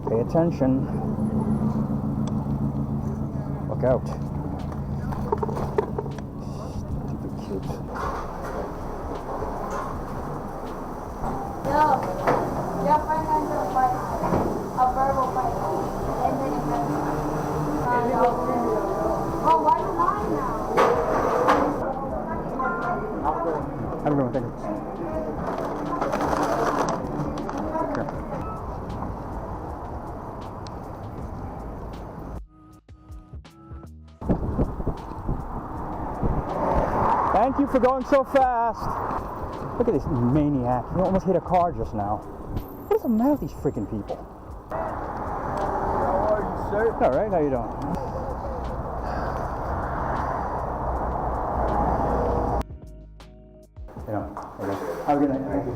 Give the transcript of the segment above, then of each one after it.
Pay attention. Look out. Stupid kids. Yo, your friend has a fight, a verbal fight, and then it has oh, why do mine now? I'm going to think. Thank you for going so fast. Look at this maniac. He almost hit a car just now. What is the matter with these freaking people? How are you, sir? All right, how you doing? Have a good night. Thank you.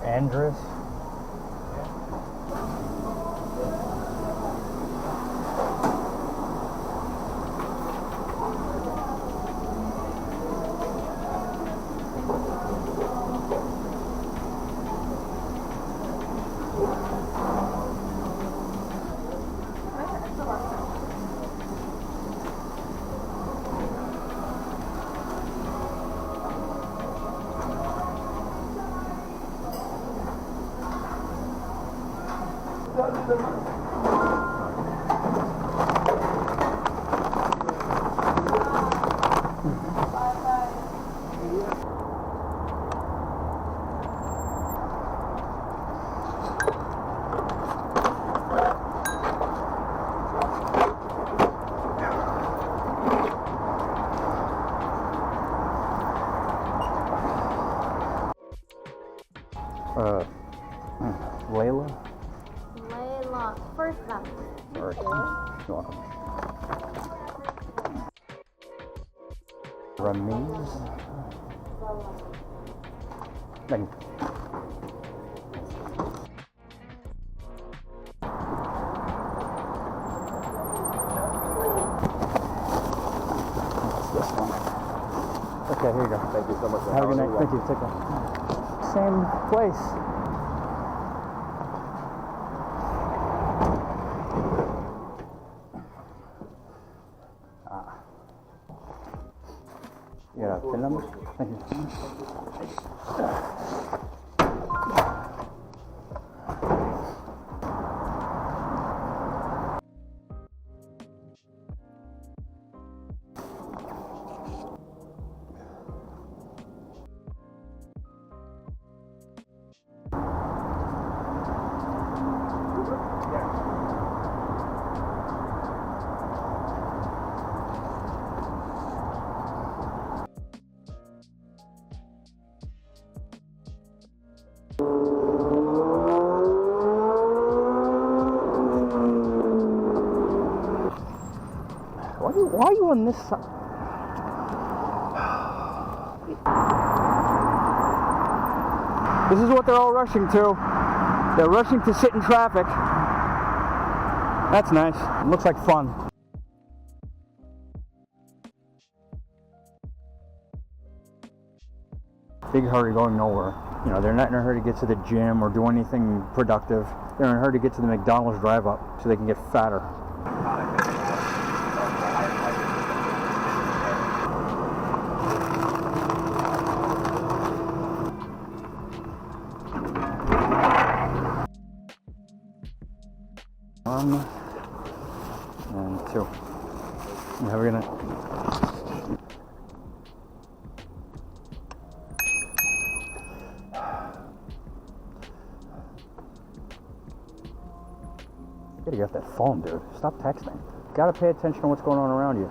Andres. Layla? Layla, first number. First. You're welcome. Ramiz? Thank you. What's this one? Okay, here you go. Thank you so much. Have a good night. Thank you. Take care. Same place. You got a PIN number? Thank you. Why are you on this side? This is what they're all rushing to. They're rushing to sit in traffic. That's nice. It looks like fun. Big hurry going nowhere. You know, they're not in a hurry to get to the gym or do anything productive. They're in a hurry to get to the McDonald's drive-up so they can get fatter. And two. Have a good night. You gotta get that phone, dude. Stop texting. You gotta pay attention to what's going on around you.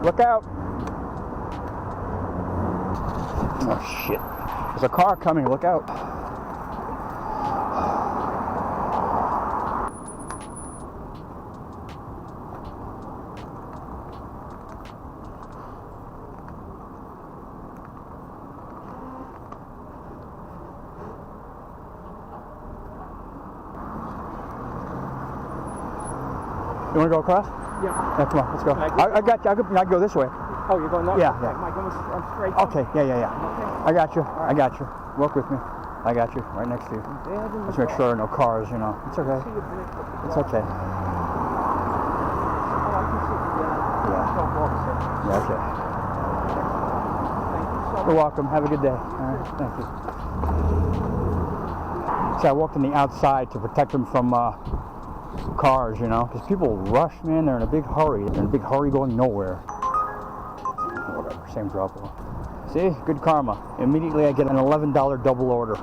Look out! Oh shit. There's a car coming, look out. You want to go across? Yeah. Yeah, come on, let's go. I got you. I can go this way. Oh, you're going that Yeah, way? yeah. Am I going straight? Okay, yeah. Okay. I got you. I got you. Walk with me. I got you. Right next to you. Let's make sure no cars, you know. It's okay. It's okay. Yeah, okay. You're welcome. Have a good day. All right, thank you. So I walked on the outside to protect them from cars, you know, because people rush, man. They're in a big hurry. They're in a big hurry going nowhere. Whatever, same drop off. See, good karma. Immediately I get an $11 double order.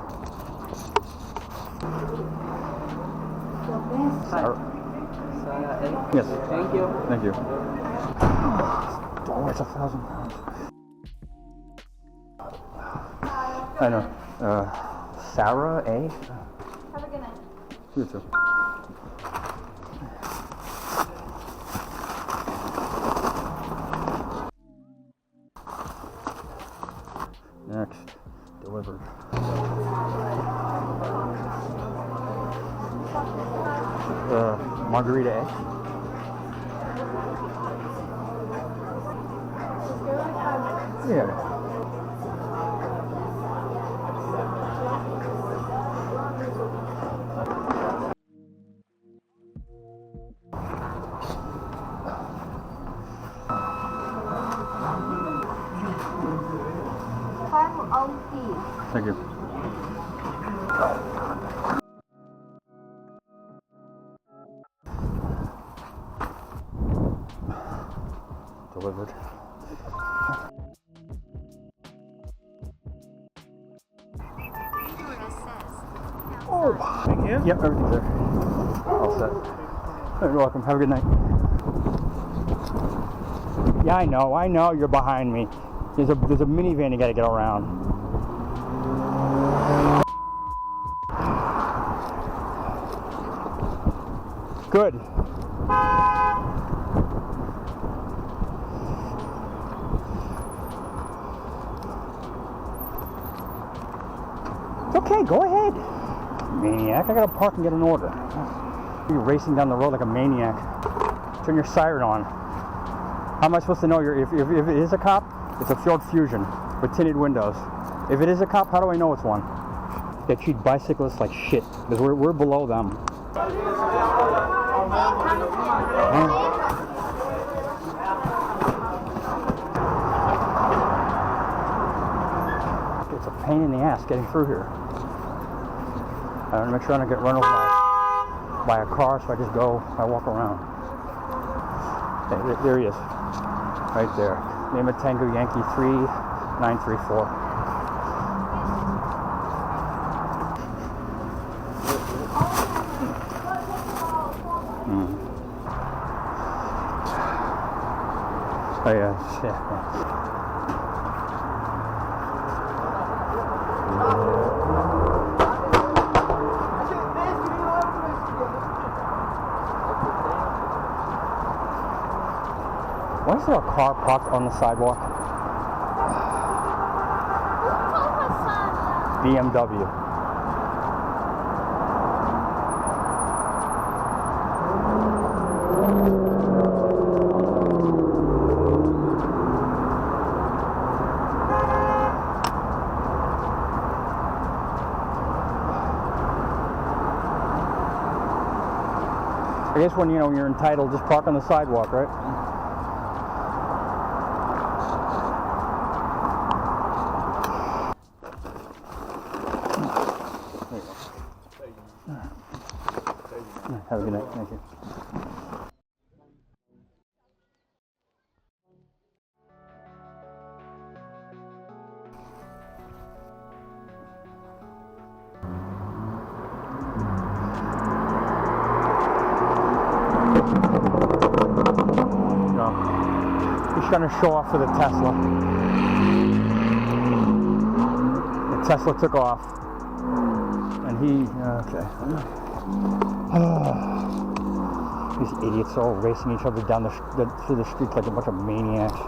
Yes. Thank you. Thank you. Oh, it's 1,000 pounds. I know. Sarah A. Have a good night. You too. Next, delivered. Margarita egg. Yeah. Thank you. Delivered. Oh, thank you. Yep, everything's there. All set. You're welcome. Have a good night. Yeah, I know. You're behind me. There's a minivan you got to get around. Good. Okay, go ahead. Maniac. I gotta park and get an order. You're racing down the road like a maniac. Turn your siren on. How am I supposed to know if it is a cop? It's a Ford Fusion with tinted windows. If it is a cop, how do I know it's one? They treat bicyclists like shit because we're below them. It's a pain in the ass getting through here. I want to make sure I don't get run over by a car, so I walk around. There he is. Right there. Name of Tango Yankee 3934. Oh yeah, shit. Why is there a car parked on the sidewalk? BMW. I guess when you're entitled, just park on the sidewalk, right? Have a good night. Thank you. No. He's trying to show off for the Tesla. The Tesla took off. And he... Okay. These idiots are all racing each other down through the streets like a bunch of maniacs.